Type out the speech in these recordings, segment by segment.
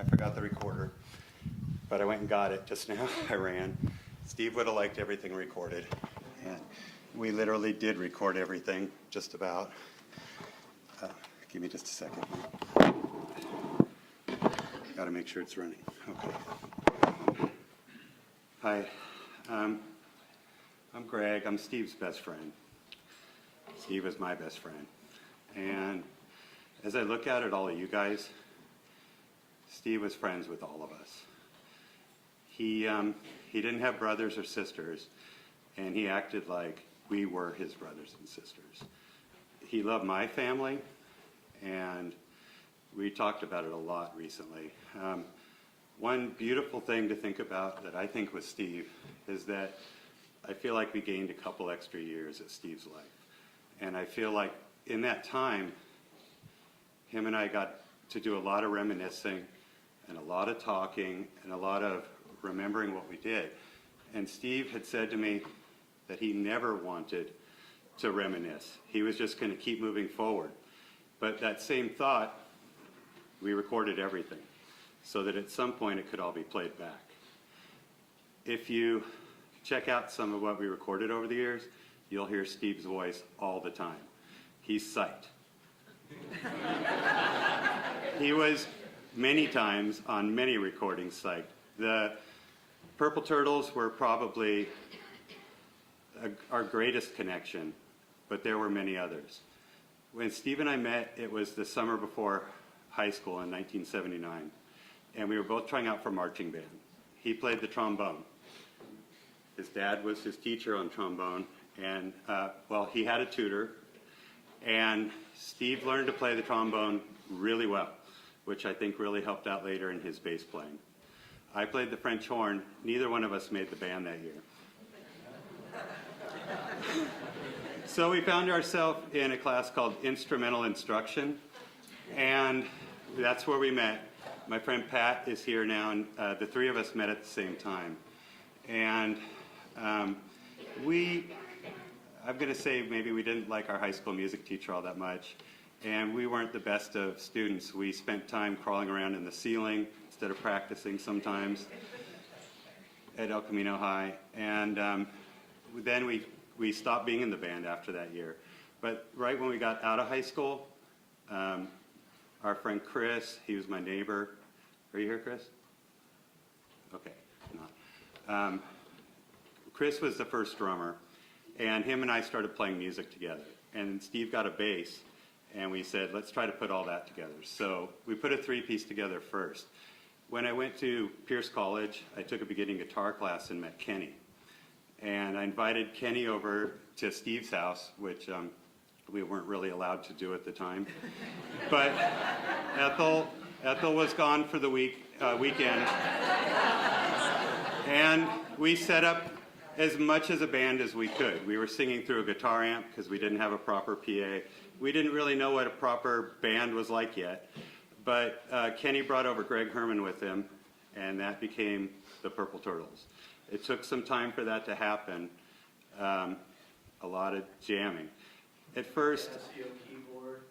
I forgot the recorder, but I went and got it just now. I ran. Steve would have liked everything recorded, and we literally did record everything, just about. Give me just a second. Got to make sure it's running. Okay. Hi, I'm Greg. I'm Steve's best friend. Steve is my best friend. And as I look out at all of you guys, Steve was friends with all of us. He didn't have brothers or sisters, and he acted like we were his brothers and sisters. He loved my family, and we talked about it a lot recently. One beautiful thing to think about that I think with Steve is that I feel like we gained a couple extra years of Steve's life. And I feel like in that time, him and I got to do a lot of reminiscing and a lot of talking and a lot of remembering what we did. And Steve had said to me that he never wanted to reminisce. He was just going to keep moving forward. But that same thought, we recorded everything so that at some point it could all be played back. If you check out some of what we recorded over the years, you'll hear Steve's voice all the time. He's psyched. He was many times on many recordings psyched. The Purple Turtles were probably our greatest connection, but there were many others. When Steve and I met, it was the summer before high school in 1979, and we were both trying out for marching band. He played the trombone. His dad was his teacher on trombone, and he had a tutor, and Steve learned to play the trombone really well, which I think really helped out later in his bass playing. I played the French horn. Neither one of us made the band that year. So we found ourselves in a class called Instrumental Instruction, and that's where we met. My friend Pat is here now, and the three of us met at the same time. And I'm going to say maybe we didn't like our high school music teacher all that much, and we weren't the best of students. We spent time crawling around in the ceiling instead of practicing sometimes at El Camino High, and then we stopped being in the band after that year. But right when we got out of high school, our friend Chris, he was my neighbor. Are you here, Chris? Okay, not. Chris was the first drummer, and him and I started playing music together. And Steve got a bass, and we said, let's try to put all that together. So we put a three-piece together first. When I went to Pierce College, I took a beginning guitar class and met Kenny. And I invited Kenny over to Steve's house, which we weren't really allowed to do at the time. But Ethel was gone for the weekend. And we set up as much as a band as we could. We were singing through a guitar amp because we didn't have a proper PA. We didn't really know what a proper band was like yet. But Kenny brought over Greg Herman with him, and that became the Purple Turtles. It took some time for that to happen, a lot of jamming. At first, keyboard.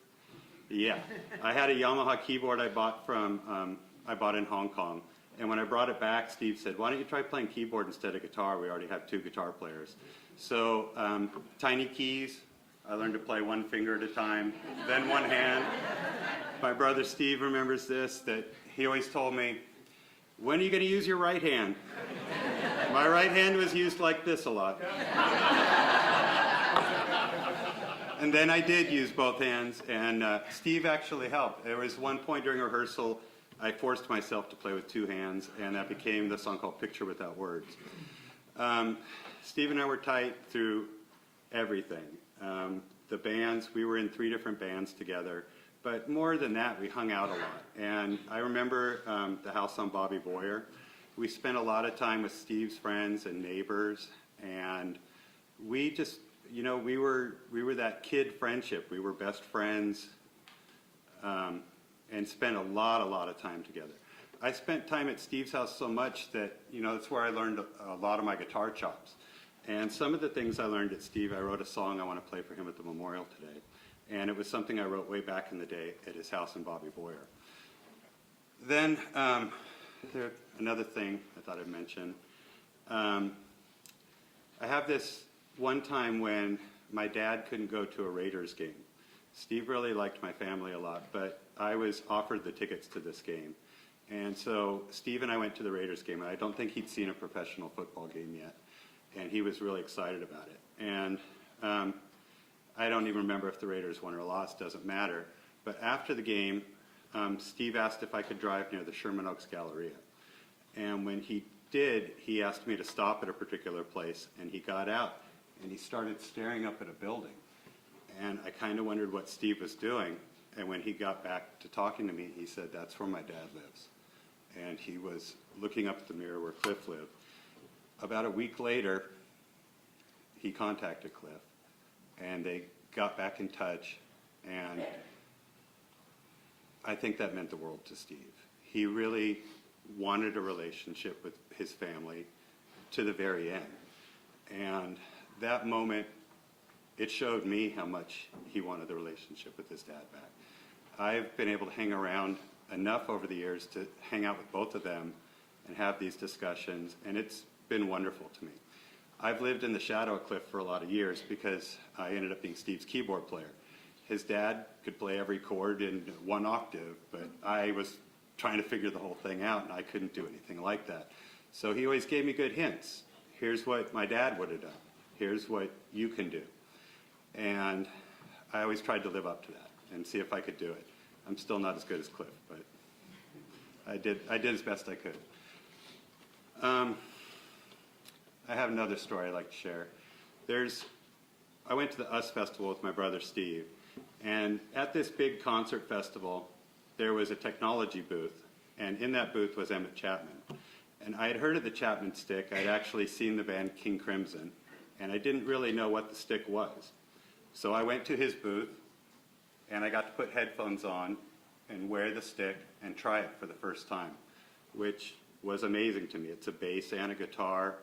Yeah, I had a Yamaha keyboard I bought in Hong Kong, and when I brought it back, Steve said, "Why don't you try playing keyboard instead of guitar? We already have two guitar players." So tiny keys. I learned to play one finger at a time, then one hand. My brother Steve remembers this, that he always told me, "When are you going to use your right hand?" My right hand was used like this a lot. And then I did use both hands, and Steve actually helped. There was one point during rehearsal, I forced myself to play with two hands, and that became the song called Picture Without Words. Steve and I were tight through everything. The bands, we were in 3 different bands together, but more than that, we hung out a lot. And I remember the house on Bobby Boyer. We spent a lot of time with Steve's friends and neighbors, and we just, we were that kid friendship. We were best friends, and spent a lot of time together. I spent time at Steve's house so much that, that's where I learned a lot of my guitar chops. And some of the things I learned at Steve, I wrote a song I want to play for him at the memorial today. And it was something I wrote way back in the day at his house in Bobby Boyer. Then, another thing I thought I'd mention. I have this one time when my dad couldn't go to a Raiders game. Steve really liked my family a lot, but I was offered the tickets to this game. And so Steve and I went to the Raiders game, and I don't think he'd seen a professional football game yet. And he was really excited about it. And I don't even remember if the Raiders won or lost, doesn't matter. But after the game, Steve asked if I could drive near the Sherman Oaks Galleria. And when he did, he asked me to stop at a particular place, and he got out, and he started staring up at a building. And I kind of wondered what Steve was doing. And when he got back to talking to me, he said, "That's where my dad lives." And he was looking up at the mirror where Cliff lived. About a week later, he contacted Cliff, and they got back in touch, and I think that meant the world to Steve. He really wanted a relationship with his family to the very end. And that moment, it showed me how much he wanted the relationship with his dad back. I've been able to hang around enough over the years to hang out with both of them and have these discussions, and it's been wonderful to me. I've lived in the shadow of Cliff for a lot of years because I ended up being Steve's keyboard player. His dad could play every chord in one octave, but I was trying to figure the whole thing out, and I couldn't do anything like that. So he always gave me good hints. Here's what my dad would have done. Here's what you can do. And I always tried to live up to that and see if I could do it. I'm still not as good as Cliff, but I did as best I could. I have another story I'd like to share. I went to the US Festival with my brother Steve, and at this big concert festival, there was a technology booth, and in that booth was Emmett Chapman. And I had heard of the Chapman stick. I'd actually seen the band King Crimson, and I didn't really know what the stick was. So I went to his booth, and I got to put headphones on and wear the stick and try it for the first time, which was amazing to me. It's a bass and a guitar,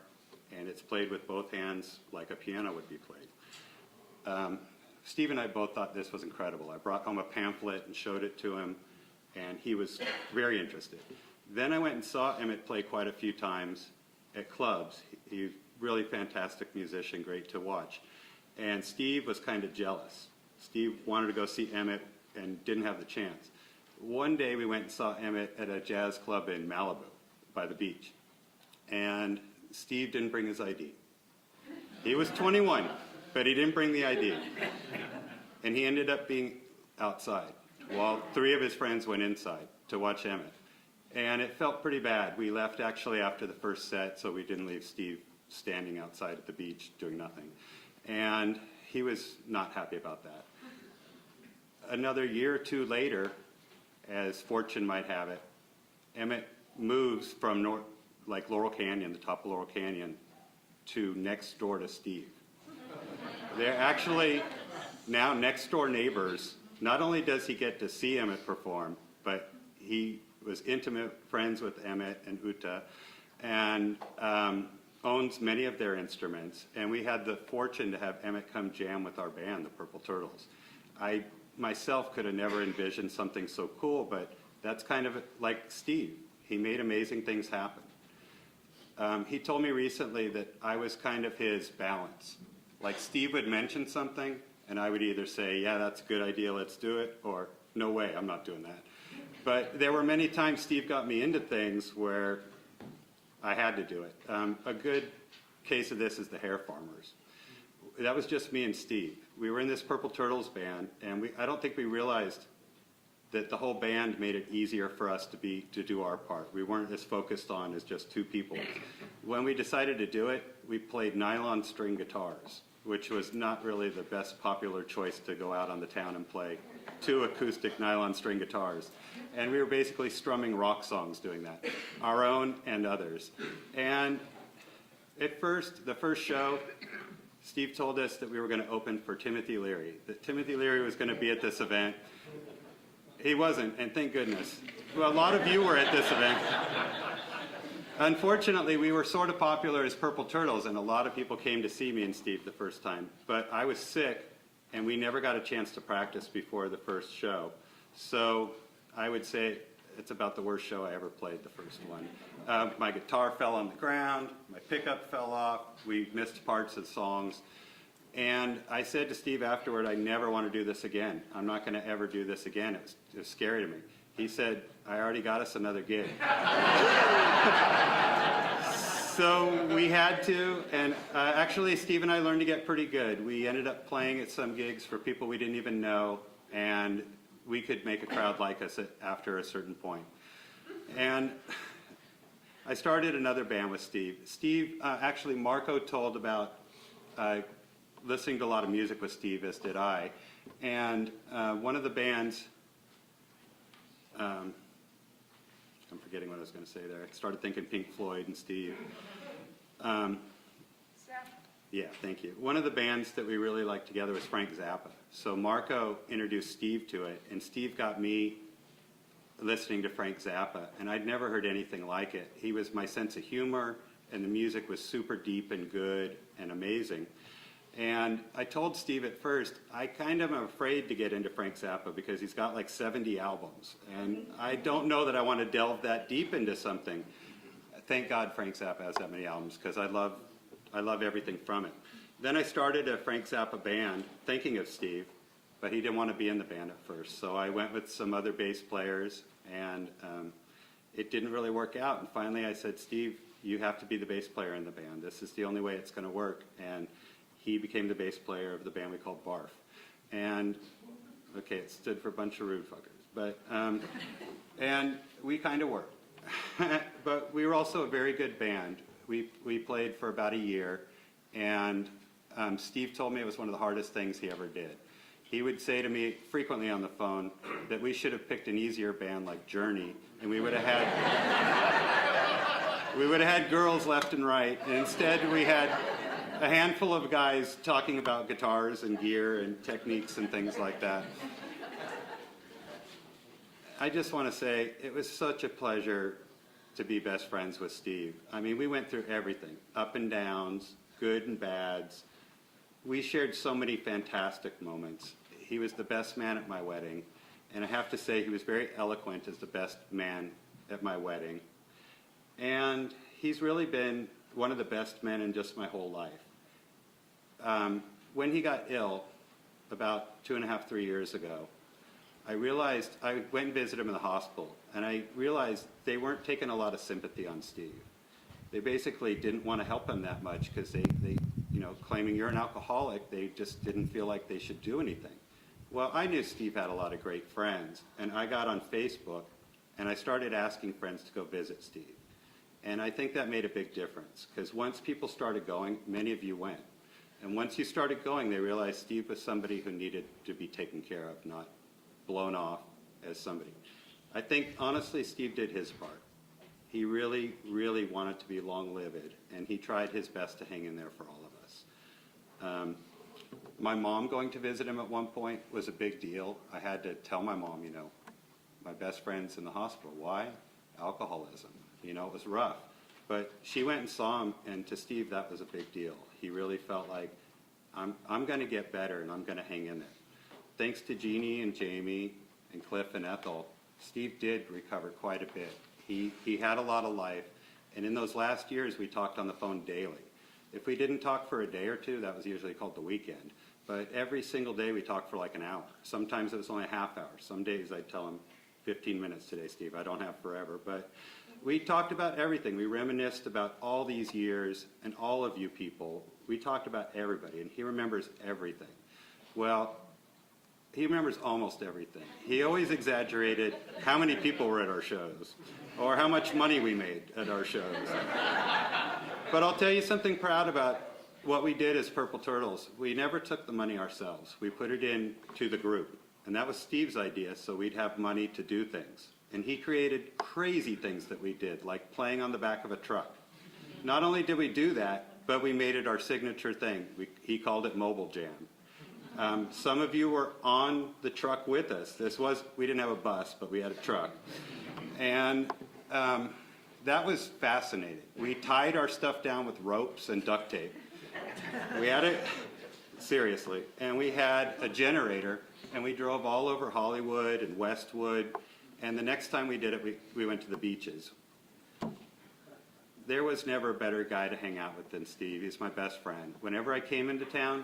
and it's played with both hands like a piano would be played. Steve and I both thought this was incredible. I brought home a pamphlet and showed it to him, and he was very interested. Then I went and saw Emmett play quite a few times at clubs. He's a really fantastic musician, great to watch. And Steve was kind of jealous. Steve wanted to go see Emmett and didn't have the chance. One day we went and saw Emmett at a jazz club in Malibu by the beach. And Steve didn't bring his ID. He was 21, but he didn't bring the ID. And he ended up being outside while 3 of his friends went inside to watch Emmett. And it felt pretty bad. We left actually after the first set, so we didn't leave Steve standing outside at the beach doing nothing. And he was not happy about that. Another year or 2 later, as fortune might have it, Emmett moves from Laurel Canyon, the top of Laurel Canyon, to next door to Steve. They're actually now next door neighbors. Not only does he get to see Emmett perform, but he was intimate friends with Emmett and Uta, and owns many of their instruments. And we had the fortune to have Emmett come jam with our band, the Purple Turtles. I myself could have never envisioned something so cool, but that's kind of like Steve. He made amazing things happen. He told me recently that I was kind of his balance. Like Steve would mention something, and I would either say, "Yeah, that's a good idea, let's do it," or "No way, I'm not doing that." But there were many times Steve got me into things where I had to do it. A good case of this is the Hair Farmers. That was just me and Steve. We were in this Purple Turtles band, and I don't think we realized that the whole band made it easier for us to do our part. We weren't as focused on as just 2 people. When we decided to do it, we played nylon string guitars, which was not really the best popular choice to go out on the town and play 2 acoustic nylon string guitars. And we were basically strumming rock songs doing that, our own and others. And at first, the first show, Steve told us that we were going to open for Timothy Leary, that Timothy Leary was going to be at this event. He wasn't, and thank goodness. Well, a lot of you were at this event. Unfortunately, we were sort of popular as Purple Turtles, and a lot of people came to see me and Steve the first time. But I was sick, and we never got a chance to practice before the first show. So I would say It's about the worst show I ever played, the first one. My guitar fell on the ground, my pickup fell off, we missed parts of songs. And I said to Steve afterward, I never want to do this again. I'm not going to ever do this again. It was scary to me. He said, I already got us another gig. So we had to, and actually Steve and I learned to get pretty good. We ended up playing at some gigs for people we didn't even know, and we could make a crowd like us after a certain point. And I started another band with Steve. Actually Marco told about listening to a lot of music with Steve, as did I. And one of the bands, I'm forgetting what I was going to say there. I started thinking Pink Floyd and Steve. Yeah, thank you. One of the bands that we really liked together was Frank Zappa. So Marco introduced Steve to it, and Steve got me listening to Frank Zappa, and I'd never heard anything like it. He was my sense of humor, and the music was super deep and good and amazing. And I told Steve at first, I kind of am afraid to get into Frank Zappa because he's got like 70 albums, and I don't know that I want to delve that deep into something. Thank God Frank Zappa has that many albums, because I love everything from it. Then I started a Frank Zappa band, thinking of Steve, but he didn't want to be in the band at first. So I went with some other bass players, and it didn't really work out. And finally I said, Steve, you have to be the bass player in the band. This is the only way it's going to work. And he became the bass player of the band we called Barf. And, okay, it stood for a bunch of rude fuckers. But, and we kind of worked. But we were also a very good band. We played for about a year, and Steve told me it was one of the hardest things he ever did. He would say to me frequently on the phone that we should have picked an easier band like Journey, and we would have had girls left and right, and instead we had a handful of guys talking about guitars and gear and techniques and things like that. I just want to say it was such a pleasure to be best friends with Steve. I mean, we went through everything, up and downs, good and bads. We shared so many fantastic moments. He was the best man at my wedding, and I have to say he was very eloquent as the best man at my wedding. And he's really been one of the best men in just my whole life. When he got ill, about 2.5, 3 years ago, I realized, I went and visited him in the hospital, and I realized they weren't taking a lot of sympathy on Steve. They basically didn't want to help him that much because they, you know, claiming you're an alcoholic, they just didn't feel like they should do anything. Well, I knew Steve had a lot of great friends, and I got on Facebook, and I started asking friends to go visit Steve. And I think that made a big difference, because once people started going, many of you went. And once you started going, they realized Steve was somebody who needed to be taken care of, not blown off as somebody. I think, honestly, Steve did his part. He really, really wanted to be long-lived, and he tried his best to hang in there for all of us. My mom going to visit him at one point was a big deal. I had to tell my mom, you know, my best friend's in the hospital. Why? Alcoholism. You know, it was rough. But she went and saw him, and to Steve, that was a big deal. He really felt like, I'm going to get better, and I'm going to hang in there. Thanks to Jeannie and Jamie and Cliff and Ethel, Steve did recover quite a bit. He had a lot of life, and in those last years, we talked on the phone daily. If we didn't talk for a day or two, that was usually called the weekend. But every single day, we talked for like an hour. Sometimes it was only a half hour. Some days I'd tell him, 15 minutes today, Steve. I don't have forever. But we talked about everything. We reminisced about all these years and all of you people. We talked about everybody, and he remembers everything. Well, he remembers almost everything. He always exaggerated how many people were at our shows or how much money we made at our shows. But I'll tell you something proud about what we did as Purple Turtles. We never took the money ourselves. We put it in to the group. And that was Steve's idea, so we'd have money to do things. And he created crazy things that we did, like playing on the back of a truck. Not only did we do that, but we made it our signature thing. He called it Mobile Jam. Some of you were on the truck with us. We didn't have a bus, but we had a truck. And that was fascinating. We tied our stuff down with ropes and duct tape. We had it, seriously, and we had a generator, and we drove all over Hollywood and Westwood, And the next time we did it, we went to the beaches. There was never a better guy to hang out with than Steve. He's my best friend. Whenever I came into town,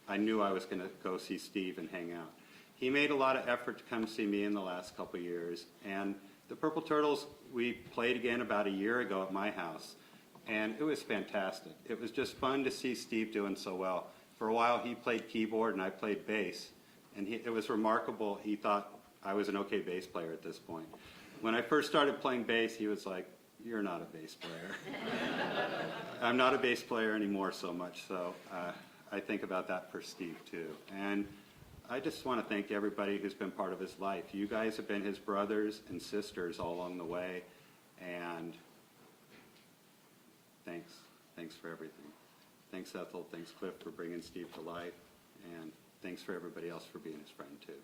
I knew I was going to go see Steve and hang out. He made a lot of effort to come see me in the last couple of years. And the Purple Turtles, we played again about a year ago at my house. And it was fantastic. It was just fun to see Steve doing so well. For a while, he played keyboard and I played bass. And it was remarkable. He thought I was an okay bass player at this point. When I first started playing bass, he was like, "You're not a bass player." I'm not a bass player anymore so much, so I think about that for Steve too. And I just want to thank everybody who's been part of his life. You guys have been his brothers and sisters all along the way, and thanks. Thanks for everything. Thanks, Ethel. Thanks, Cliff, for bringing Steve to life, and thanks for everybody else for being his friend too.